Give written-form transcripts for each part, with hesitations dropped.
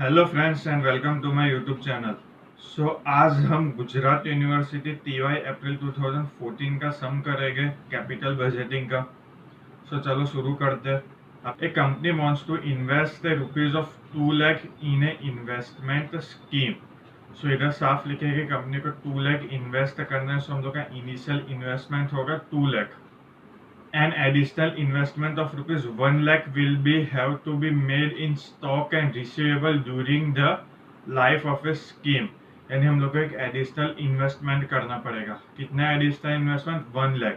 Hello friends and welcome to my YouTube channel. आज हम Gujarat university TY अप्रैल 2014 का सम करेंगे कैपिटल बजटिंग का। चलो शुरू करते हैं। A company wants to invest rupees of 2 lakh in a investment scheme. इधर साफ लिखेगा कंपनी को 2 लाख इन्वेस्ट करना है। हम लोग का इनिशियल इन्वेस्टमेंट होगा 2 lakh. An additional investment of rupees 1 lakh will be have to be made in stock and receivable during the life of a scheme। यानी हम लोग को एक एडिशनल इन्वेस्टमेंट करना पड़ेगा। कितना एडिशनल इन्वेस्टमेंट? 1 लाख।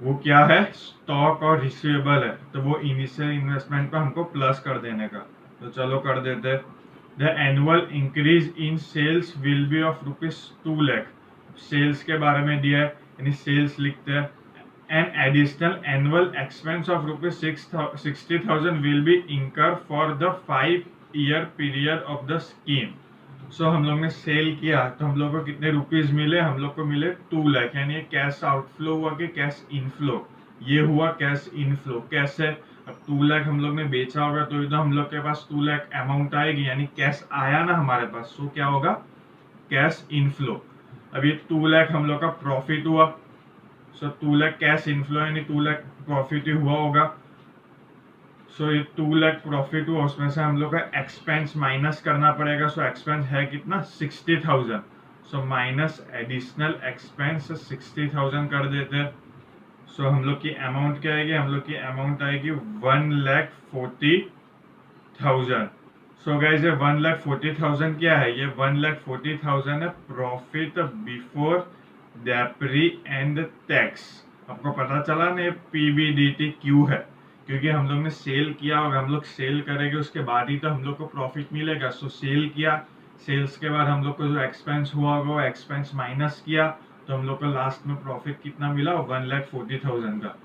वो क्या है? स्टॉक और रिसीवेबल है, तो वो इनिशियल इन्वेस्टमेंट पे हमको प्लस कर देने का। तो चलो कर देते। The annual increase in sales will be of rupees 2 lakh. Sales के बारे में दिया है, यानी सेल्स लिखते हैं। An additional annual expense of rupees 60,000 will be incurred for the 5-year period of the scheme। हम लोग ने सेल किया तो हम लोग को कितने रुपीज मिले? हम लोग को मिले 2 लाख। यानी कैश आउटफ्लो हुआ कि कैश इनफ्लो? ये हुआ कैश इनफ्लो। कैसे? अब 2 लाख हम लोग ने बेचा होगा तो हम लोग के पास 2 लाख अमाउंट आएगी, यानी कैश आया ना हमारे पास। क्या होगा? Cash inflow. अब ये 2 लाख हम लोग का प्रॉफिट हुआ। 2 लाख कैश इनफ्लो यानी 2 लाख प्रॉफिट ही हुआ होगा। ये 2 लाख प्रॉफिट हुआ, उसमें से हम लोग का एक्सपेंस माइनस करना पड़ेगा। एक्सपेंस है कितना? 60,000। माइनस एडिशनल एक्सपेंस 60,000 कर देते हैं। हम लोग की अमाउंट क्या आएगी? हम लोग की अमाउंट आएगी 1,40,000। गाइज ये 1,40,000 क्या है? ये 1,40,000 है प्रॉफिट बिफोर डेप्री एंड टैक्स। आपको पता चला ना, पीबीडीटी क्यों है? क्योंकि हम लोग ने सेल किया और हम लोग सेल करेंगे उसके बाद ही तो हम लोग को प्रॉफिट मिलेगा। सेल किया, सेल्स के बाद हम लोग को जो एक्सपेंस हुआ होगा वो एक्सपेंस माइनस किया, तो हम लोग को लास्ट में प्रॉफिट कितना मिला? 1,40,000 का।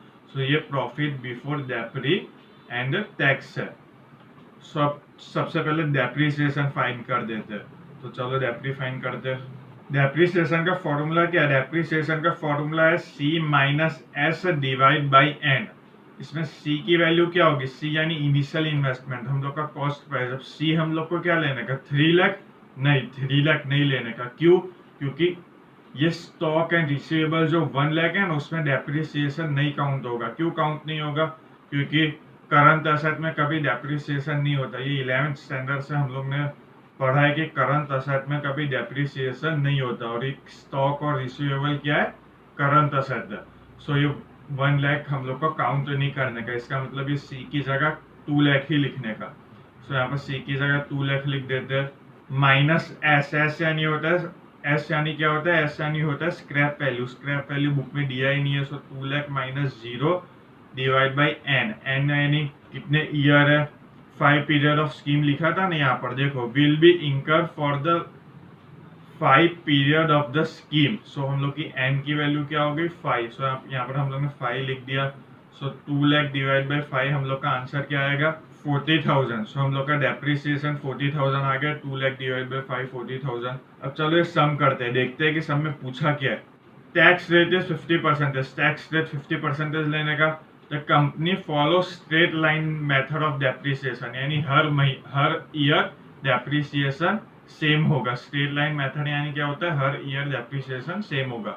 ये प्रॉफिट बिफोर डेप्री एंड टैक्स है। सबसे पहले डेप्रीसिएशन फाइन कर देते हैं। तो चलो डेप्री फाइन करते हैं। डेप्रीसिएशन का फॉर्मूला क्या है? डेप्रीसिएशन का फॉर्मूला है C minus S divide by N. इसमें C की वैल्यू क्या होगी? C यानी इनिशियल इन्वेस्टमेंट, हम लोग का कॉस्ट प्राइस। अब C हम लोग को क्या लेने का? 3 लाख? नहीं, 3 लाख नहीं लेने का। क्यों? क्योंकि ये स्टॉक एंड रिसीवेबल जो 1 लाख है ना, उसमें डेप्रीसिएशन नहीं काउंट होगा। क्यों काउंट नहीं होगा? क्योंकि करंट एसेट में कभी डेप्रीसिएशन नहीं होता। ये 11th स्टैंडर्ड से हम लोग ने पढ़ा है कि करंट एसेट में कभी डेप्रीसिएशन नहीं होता। और एक स्टॉक और रिसीवेबल क्या है? करंट एसेट है। ये 1 लाख हम लोग को काउंट नहीं करने का। इसका मतलब ये C की जगह 2 लाख ही लिखने का। यहाँ पर C की जगह 2 लाख लिख देते हैं। Minus S. एस यानी होता है, एस यानी क्या होता है? एस यानी होता है scrap value. Scrap value book में दिया ही नहीं है। 2 lakh minus 0 divide by N. N यानी कितने ईयर है? 5 पीरियड ऑफ स्कीम लिखा था ना यहाँ पर, देखो। विल बी इंकर for the 5 period of the scheme. हम लोग की एन की वैल्यू क्या हो गई? 5। यहाँ पर हम लोग ने 5 लिख दिया। 2 लाख डिवाइड बाई 5, हम लोग का आंसर क्या आएगा? 40,000। हम लोग का डेप्रीसिएशन 40,000 आ गया। 2 लाख डिवाइड बाई 5 40,000। अब चलो ये सम करते हैं, देखते हैं कि सम में पूछा क्या है। Tax rate is 50%। Tax rate 50% लेने का। The company follows straight line method of depreciation, यानी हर ईयर डेप्रीसिएशन सेम होगा। स्ट्रेट लाइन मेथड यानी क्या होता है? हर ईयर डेप्रीसिएशन सेम होगा।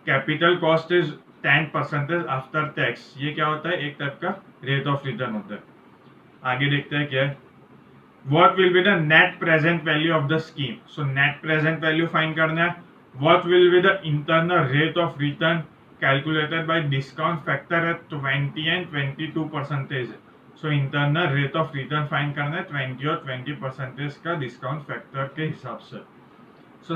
Capital cost is 10% after tax. ये क्या होता है? एक टाइप का रेट ऑफ रिटर्न होता है। आगे देखते हैं क्या है। What will be the net present value of the scheme? Net present value find करना है। What will be the internal rate of return calculated by discount factor at 20 and 22%। Internal rate of return find करना है 20 और 20% का discount factor के हिसाब से।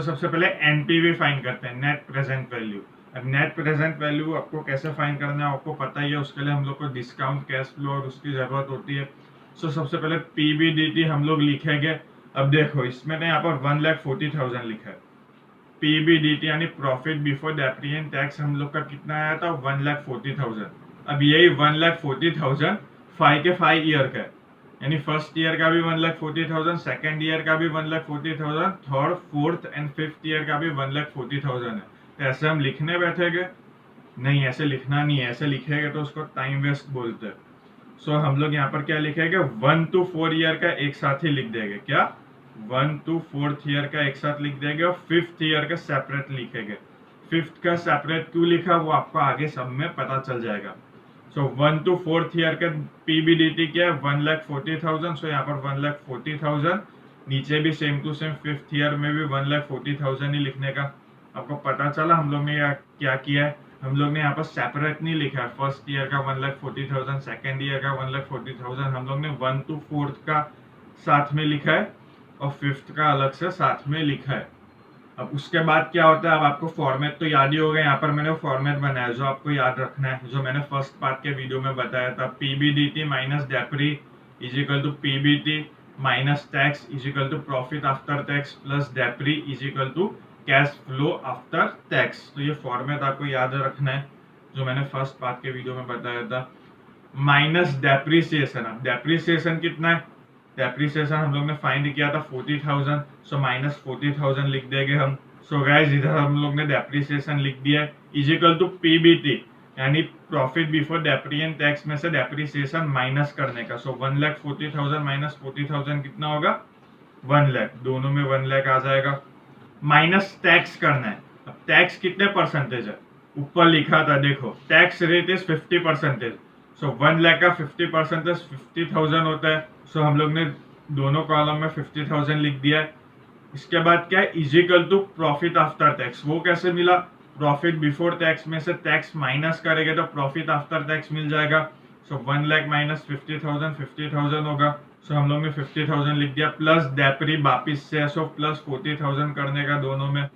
सबसे पहले एनपीवी फाइंड करते हैं, नेट प्रेजेंट वैल्यू। अब नेट प्रेजेंट वैल्यू आपको कैसे फाइंड करना है आपको पता ही है। उसके लिए हम लोग को डिस्काउंट कैश फ्लो और उसकी जरूरत होती है। सबसे पहले पीबीडीटी हम लोग लिखेंगे। अब देखो इसमें ना यहाँ पर 1,40,000 लिखा है। पीबीडीटी यानी प्रॉफिट बिफोर डेप्री एंड टैक्स हम लोग का कितना आया था? 1,40,000। अब यही 1,40,000 5 के 5 ईयर का है, यानी फर्स्ट ईयर का भी 1,40,000, सेकेंड ईयर का भी 1,40,000, third fourth and fifth year का भी 1,40,000 है। तो ऐसे हम लिखने बैठेंगे? नहीं, ऐसे लिखना नहीं है। ऐसे लिखेगा तो उसको टाइम वेस्ट बोलते हैं। सो हम लोग यहाँ पर क्या लिखेंगे, 1 to 4 ईयर का एक साथ ही लिख देंगे। क्या 1 to 4th ईयर का एक साथ लिख देंगे और 5th ईयर का सेपरेट लिखेंगे। 5th का सेपरेट क्यों लिखा वो आपको आगे सब में पता चल जाएगा। सो 1 to 4th ईयर का पीबीडीटी क्या है, 1,40,000। सो यहाँ पर 1,40,000, नीचे भी same to same 5th year में भी 1,40,000 ही लिखने का। आपको पता चला हम लोग ने क्या किया है, हम लोग ने यहाँ पर सेपरेट नहीं लिखा है। फर्स्ट ईयर का 1,40,000, सेकेंड ईयर का 1,40,000, हम लोग ने 1 to 4th का साथ में लिखा है और 5th का अलग से साथ में लिखा है। अब उसके बाद क्या होता है, अब आपको फॉर्मेट तो याद ही होगा। यहाँ पर मैंने फॉर्मेट बनाया जो आपको याद रखना है, जो मैंने फर्स्ट पार्ट के वीडियो में बताया था। PBDT minus depre is equal to PBT minus tax is equal to profit after tax plus depre is equal to cash flow after tax. तो ये फॉर्मेट आपको याद रखना है जो मैंने फर्स्ट पार्ट के वीडियो में बताया था। माइनस डेप्रीसिएशन, अब डेप्रीसिएशन कितना है, डेप्रीसिएशन हम लोग ने फाइंड किया था 40,000। सो माइनस 40,000 लिख देंगे हम। सो गाइस इधर हम लोग ने डेप्रीसिएशन लिख दिया है इज इक्वल टू पीबीटी, यानी प्रॉफिट बिफोर डेप्री एंड टैक्स में से डेप्रीसिएशन माइनस करने का। सो 1,40,000 माइनस 40,000 कितना होगा, 1 लाख। दोनों में 1 लाख आ जाएगा। माइनस टैक्स करना है। अब टैक्स कितने परसेंटेज है, ऊपर लिखा था देखो, टैक्स रेट इज 50%। सो 1 लाख का 50% 50,000 होता है। सो हम लोग ने दोनों कॉलम में 50,000 लिख दिया है। इसके बाद क्या है, is equal to profit after tax. वो कैसे मिला, प्रॉफिट बिफोर टैक्स में से टैक्स माइनस करेंगे तो प्रॉफिट आफ्टर टैक्स मिल जाएगा। सो 1 लाख माइनस 50,000 50,000 होगा। सो हम लोग ने 50,000 लिख दिया प्लस डेप्री वापिस से। सो प्लस 40,000 करने का दोनों में।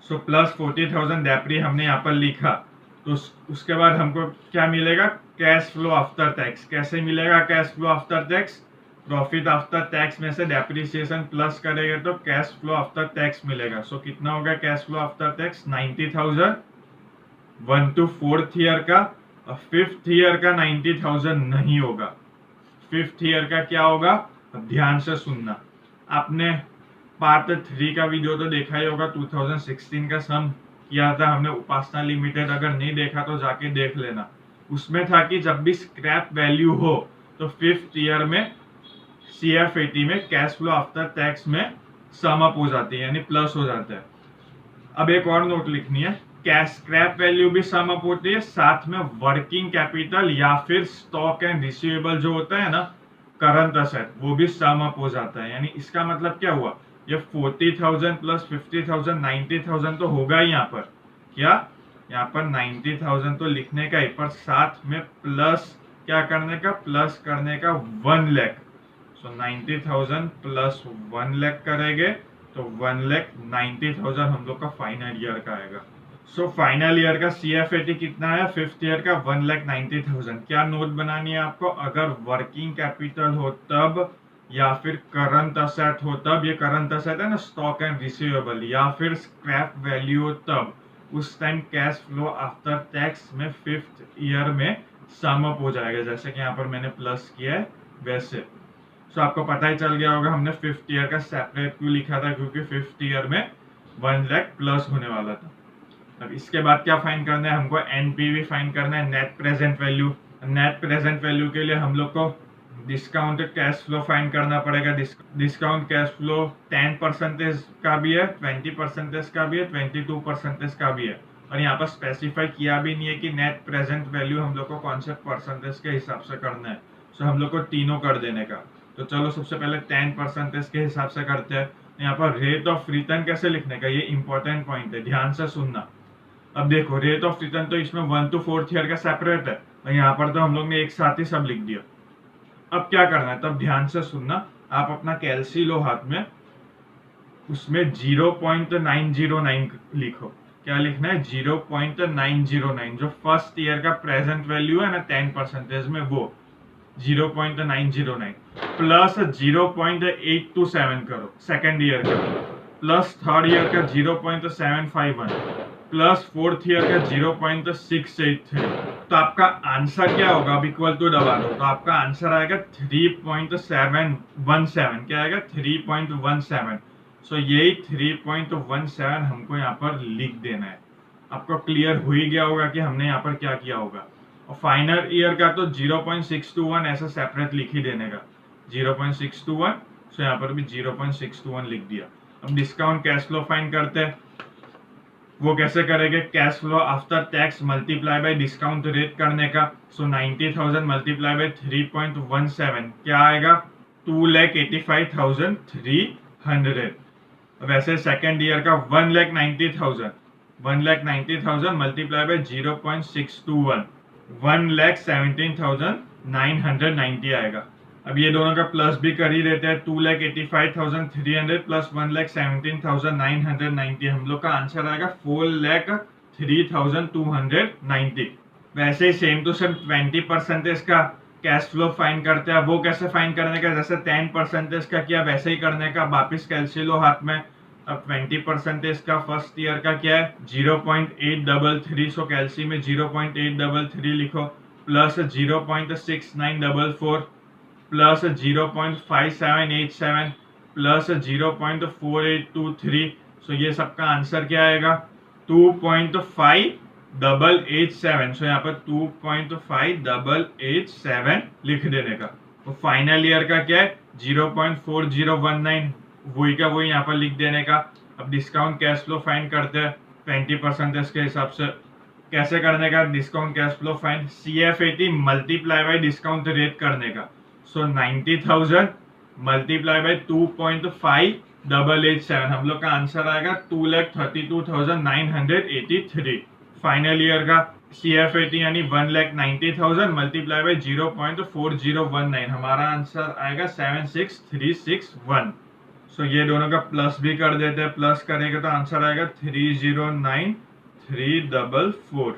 सो प्लस 40,000 डेप्री हमने यहाँ पर लिखा। तो उसके बाद हमको क्या मिलेगा, कैश फ्लो आफ्टर टैक्स। कैसे मिलेगा cash flow after tax, profit after tax में से डेप्रिसिएशन प्लस करेंगे तो कैश फ्लो आफ्टर टैक्स मिलेगा। सो कितना होगा cash flow after tax, 90,000 1 to 4th year का। और 5th ईयर का 90,000 नहीं होगा। 5th ईयर का क्या होगा, अब ध्यान से सुनना। आपने पार्ट 3 का वीडियो तो देखा ही होगा, 2016 का सम किया था हमने उपासना लिमिटेड। अगर नहीं देखा तो जाके देख लेना। उसमें था कि जब भी स्क्रैप वैल्यू हो तो 5th ईयर में CF80 में कैश फ्लो आफ्टर टैक्स में सम अप हो जाती है, यानी प्लस हो जाता है। अब एक और नोट लिखनी है, कैश स्क्रैप वैल्यू भी सम अप होती है, साथ में वर्किंग कैपिटल या फिर स्टॉक एंड रिसीवेबल जो होता है ना, करंट असेट, वो भी सम अप हो जाता है। यानी इसका मतलब क्या हुआ, ये 40,000 प्लस 50,000 90,000 तो होगा ही यहाँ पर। क्या यहाँ पर 90,000 तो लिखने का ही, पर साथ में प्लस क्या करने का, प्लस करने का 1 लाख। सो 90,000 प्लस 1 लाख करेंगे तो 1,90,000 हम लोग का फाइनल ईयर का आएगा। सो फाइनल ईयर का CF80 कितना है, 5th ईयर का 1,90,000। क्या नोट बनानी है आपको, अगर वर्किंग कैपिटल हो तब या फिर करंट असेट हो तब, ये करंट असेट है ना स्टॉक एंड रिसीवेबल, या फिर स्क्रैप वैल्यू हो तब, उस time cash flow after tax में 5th ईयर में सम अप हो जाएगा। जैसे कि यहाँ पर मैंने प्लस किया है वैसे। सो आपको पता ही चल गया होगा हमने 5th ईयर का सेपरेट क्यों लिखा था, क्योंकि 5th ईयर में 1 लाख प्लस होने वाला था। अब इसके बाद क्या फाइंड करना है हमको, NPV फाइंड करना है, net present value. Net present value के लिए हम लोग को डिस्काउंट कैश फ्लो फाइंड करना पड़ेगा। डिस्काउंट कैश फ्लो 10% का भी है, 20% का भी है, 22% का भी है। और यहाँ पर स्पेसिफाई किया भी नहीं है कि नेट प्रेजेंट वैल्यू हम लोग को कौन से परसेंटेज के हिसाब से करना है। सो हम लोग को तीनों कर देने का। तो चलो सबसे पहले 10% के हिसाब से करते हैं। यहाँ पर रेट ऑफ रिटर्न कैसे लिखने का, ये इंपॉर्टेंट पॉइंट है, ध्यान से सुनना। अब देखो रेट ऑफ रिटर्न तो इसमें 1 to 4th ईयर का सेपरेट है, और यहाँ पर तो हम लोग ने एक साथ ही सब लिख दिया। अब क्या करना है, तब ध्यान से सुनना। आप अपना कैलसी लो हाथ में, उसमें 0.909 लिखो। क्या लिखना है, 0.909, जो फर्स्ट ईयर का प्रेजेंट वैल्यू है ना 10% में, वो 0.909 प्लस 0.827 करो सेकेंड ईयर का, प्लस थर्ड ईयर का 0.751 प्लस 4th ईयर का 0.683। तो आपका आंसर क्या होगा, अब इक्वल टू दबा दो, तो आपका आंसर आएगा 3.717। क्या आएगा, 3.17। सो यही 3.17 हमको यहाँ पर लिख देना है। आपको क्लियर हो ही गया होगा कि हमने यहाँ पर क्या किया होगा। और फाइनल ईयर का तो 0.621 ऐसा सेपरेट लिख ही देने का 0.621। सो यहाँ पर भी 0.621 लिख दिया। अब डिस्काउंट कैश फ्लो फाइंड करते हैं। वो कैसे करेंगे? Cash flow after tax multiply by discount rate करने का। सो 90,000 मल्टीप्लाई बाय 3.17 क्या आएगा? 2,85,300। वैसे सेकेंड ईयर का 1,90,000 मल्टीप्लाई बाय 0.621 1,17,990 आएगा। अब ये दोनों का प्लस भी कर ही देते हैं। 2,85,300 प्लस 1,17,990 हम लोग का आंसर आएगा 4,03,290। वैसे ही सेम टू सेम 20% का कैश फ्लो फाइंड करते हैं। वो कैसे फाइंड करने का? जैसे 10% का किया वैसे ही करने का। वापिस कैलसी लो हाथ में। अब 20% का फर्स्ट ईयर का क्या है? 0.833। सो कैलसी में 0.833 लिखो प्लस 0.6944 प्लस 0.5787 प्लस 0.4823। सो ये सबका आंसर क्या आएगा? 2.5887। सो यहाँ पर 2.5887 लिख देने का। तो फाइनल ईयर का क्या है? 0.4019 वही का वही यहाँ पर लिख देने का। अब डिस्काउंट कैश फ्लो फाइंड करते हैं 20% के हिसाब से। कैसे करने का discount cash flow find? CF80 multiply by discount rate करने का। सो 90,000 मल्टीप्लाई बाय 2.5887 हम लोग का आंसर आएगा 2,32,983। फाइनल ईयर का CF80 यानी 1,90,000 मल्टीप्लाई बाय 0.4019 हमारा आंसर आएगा 76,361। सो ये दोनों का प्लस भी कर देते हैं। प्लस करेंगे तो आंसर आएगा 309,344।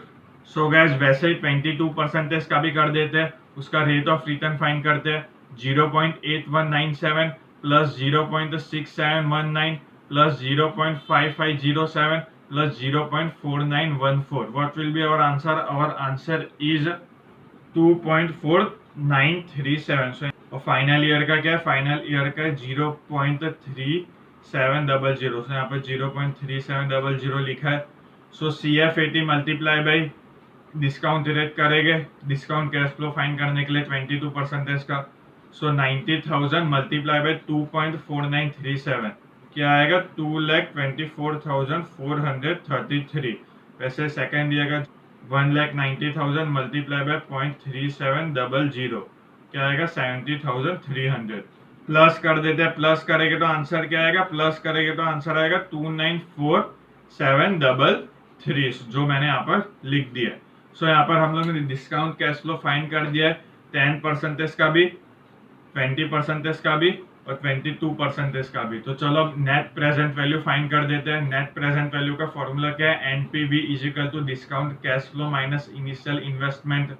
सो गाइस वैसे ही 22% का भी कर देते हैं। उसका रेट ऑफ रिटर्न फाइंड करते हैं। 0.8197 plus 0.6719 plus 0.5507 plus 0.4914। What will be our answer? Our answer is 2.4937। So और फाइनल ईयर का क्या है? फाइनल ईयर का 0.3700। सो यहाँ पर 0.3700 लिखा है। सो CF80 multiply by discount rate करेंगे डिस्काउंट कैश फ्लो फाइंड करने के लिए 22% का। सो 90,000 मल्टीप्लाई बाई 2.4937 क्या आएगा? 2,24,433। वैसे सेकेंड ईयर का 1,90,000 मल्टीप्लाई बाय 0.3700 क्या आएगा? 70,300। प्लस कर देते हैं। प्लस करेंगे तो आंसर क्या आएगा? प्लस करेंगे तो आंसर आएगा 2,94,733 जो मैंने यहाँ पर लिख दिया। सो यहाँ पर हम लोग ने डिस्काउंट कैश फ्लो फाइंड कर दिया है 10% का भी, 20% का भी और 22% का भी। तो चलो अब नेट प्रेजेंट वैल्यू फाइंड कर देते हैं। नेट प्रेजेंट वैल्यू का फॉर्मूला क्या है? NPV is equal to discount cash flow minus initial investment.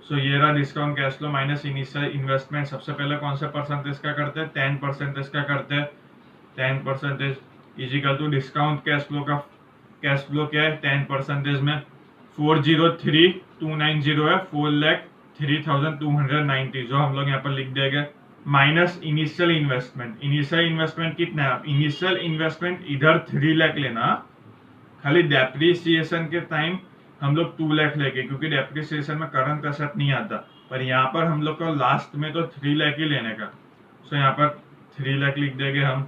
So ये रहा discount cash flow minus initial investment. सबसे पहले कौन से परसेंटेज का करते हैं? 10% का करते हैं। 10% is equal to discount cash flow का कैश फ्लो क्या है 10% में? 403,290 है, 4,03,290 जो हम लोग यहाँ पर लिख देंगे minus initial investment. Initial investment कितना है? इनिशियल इन्वेस्टमेंट इधर 3 लाख लेना, खाली डेप्रिसिएशन के टाइम हम लोग 2 लाख लेके, क्योंकि डेप्रिसिएशन में करंट एसेट नहीं आता, पर यहाँ पर हम लोग को लास्ट में तो 3 लाख ही लेने का। सो यहाँ पर 3 लाख लिख देंगे हम।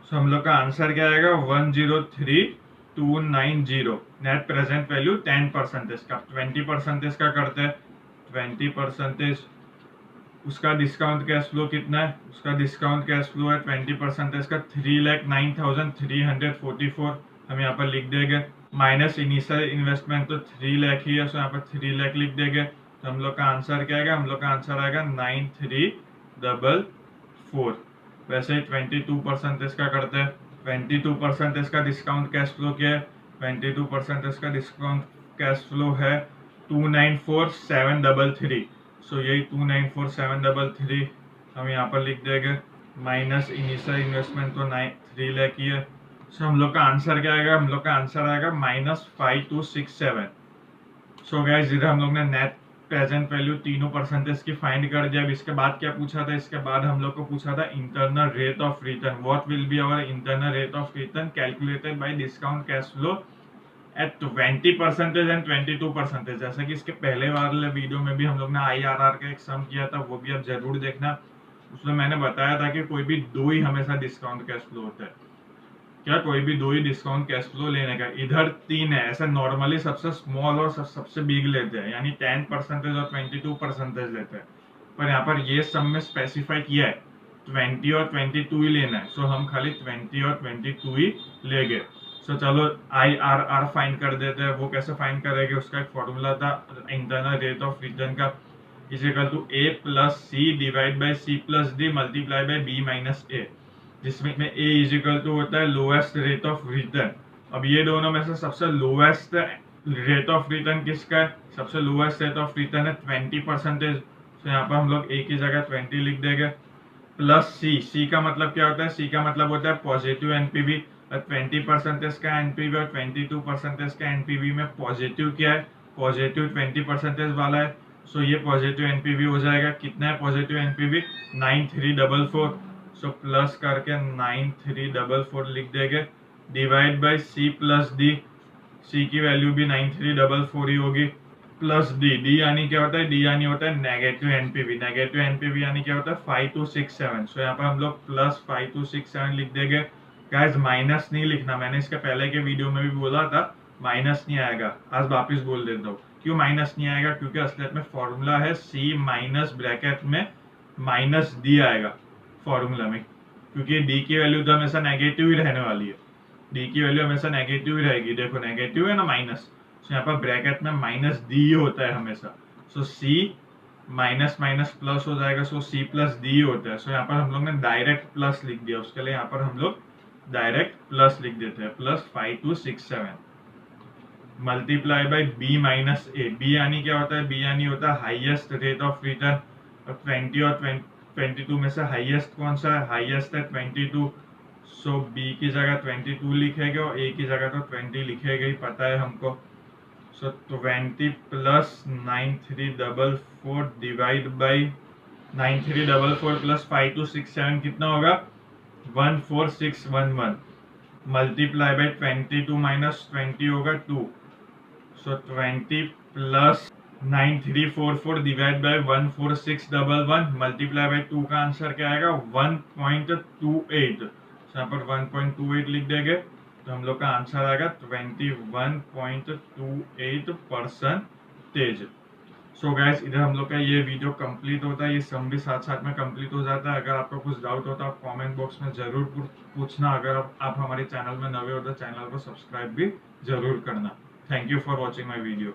सो हम लोग का आंसर क्या आएगा? 103,290। नेट प्रेजेंट वैल्यू 10% का। 20% का करते हैं। 20% उसका डिस्काउंट कैश फ्लो कितना है? उसका डिस्काउंट कैश फ्लो है 20% का 3,09,344 हम यहाँ पर लिख देंगे। माइनस इनिशियल इन्वेस्टमेंट तो 3 लाख ही है, सो यहाँ पर 3 लाख लिख देंगे। तो हम लोग का आंसर क्या आएगा? हम लोग का आंसर आएगा 9344। वैसे ही 22% का करते हैं। 22% का डिस्काउंट कैश फ्लो क्या है? 22% का डिस्काउंट कैश फ्लो है 294,733। सो यही 294,733 हम यहाँ पर लिख देंगे। माइनस इनिशियल इन्वेस्टमेंट तो 3 लाख ही है। सो हम लोग का आंसर क्या आएगा? हम लोग का आंसर आएगा -5267। सो गाइस इधर हम लोग ने नेट प्रेजेंट वैल्यू तीनों परसेंटेज की फाइंड कर दिया। अब इसके बाद क्या पूछा था? इसके बाद हम लोग को पूछा था internal rate of return. What will be our internal rate of return calculated by discount cash flow at 20% and 22%। जैसा कि इसके पहले वाले वीडियो में भी हम लोग ने IRR का एक सम किया था, वो भी आप जरूर देखना। उसमें मैंने बताया था कि कोई भी दो ही हमेशा डिस्काउंट कैश फ्लो होता है। क्या कोई भी दो ही डिस्काउंट कैश फ्लो लेने का, इधर तीन है। ऐसा नॉर्मली सबसे स्मॉल और सबसे बिग लेते हैं, यानी 10% और 22% लेते हैं। पर यहाँ पर ये सब में स्पेसिफाई किया है 20 और 22 ही लेना है। सो हम खाली 20 और 22 ही ले गए। सो चलो IRR फाइंड कर देते हैं। वो कैसे फाइंड करेंगे, उसका एक फॉर्मूला था इंटरनल रेट ऑफ रिटर्न का, is equal to A plus C divide by C plus D multiply by B minus A, जिसमें A इज इक्वल टू होता है लोएस्ट रेट ऑफ रिटर्न। अब ये दोनों में से सबसे लोएस्ट रेट ऑफ रिटर्न किसका है? सबसे लोएस्ट रेट ऑफ रिटर्न है 20%। तो यहाँ पर हम लोग A की जगह 20 लिख देंगे, प्लस C का मतलब क्या होता है? C का मतलब होता है पॉजिटिव एनपीवी। 20% का एनपीवी और 22% का एनपीवी में पॉजिटिव क्या है? पॉजिटिव 20% वाला है। सो ये पॉजिटिव एनपीवी हो जाएगा। कितना है पॉजिटिव एनपीवी? 9344। सो प्लस करके 9344 लिख देंगे, divide by C plus D। C की वैल्यू भी 9344 ही होगी, प्लस डी यानी क्या होता है? डी यानी होता है नेगेटिव एनपीवी। नेगेटिव एनपीवी यानी क्या होता है? 5267। सो यहाँ पर हम लोग प्लस 5267 लिख देंगे। गाइस माइनस नहीं लिखना, मैंने इसके पहले के वीडियो में भी बोला था माइनस नहीं आएगा। आज वापिस बोल देता हूँ क्यों माइनस नहीं आएगा, क्योंकि असलियत में फॉर्मूला है C माइनस ब्रैकेट में माइनस डी आएगा फॉर्मूला में, क्योंकि डी की वैल्यू तो हमेशा नेगेटिव ही रहने वाली है। डी की वैल्यू हमेशा नेगेटिव ही रहेगी। देखो नेगेटिव है ना माइनस, तो यहाँ पर ब्रैकेट में माइनस डी होता है हमेशा। सो C माइनस माइनस प्लस हो जाएगा, सो C प्लस डी होता है। सो यहाँ पर हम लोग ने डायरेक्ट प्लस लिख दिया, उसके लिए यहाँ पर हम लोग डायरेक्ट प्लस लिख देते हैं, plus 5267 multiply by B minus A। B यानी क्या होता है? B यानी होता है हाईएस्ट रेट ऑफ रिटर्न। और 20 और 22 में से हाईएस्ट कौन सा है? हाईएस्ट है 22। सो B की जगह 22 लिखेगा और A की जगह तो 20 लिखेगा ही, पता है हमको। सो 20 प्लस 9344 डिवाइड बाई 9344 प्लस 5267 कितना होगा? 14611 मल्टीप्लाई बाई 22 माइनस 20 होगा 2। सो 20 plus 9344 divide by 14611 multiply by 2 का आंसर क्या आएगा? 1.28। यहाँ पर 1.28 लिख देंगे तो हम लोग का आंसर आएगा 21.28%। सो गाइस इधर हम लोग का ये वीडियो कंप्लीट होता है, ये सम भी साथ साथ में कंप्लीट हो जाता है। अगर आपको कुछ डाउट होता है आप कमेंट बॉक्स में जरूर पूछना। अगर आप हमारे चैनल में नए हो तो चैनल को सब्सक्राइब भी जरूर करना। Thank you for watching my video.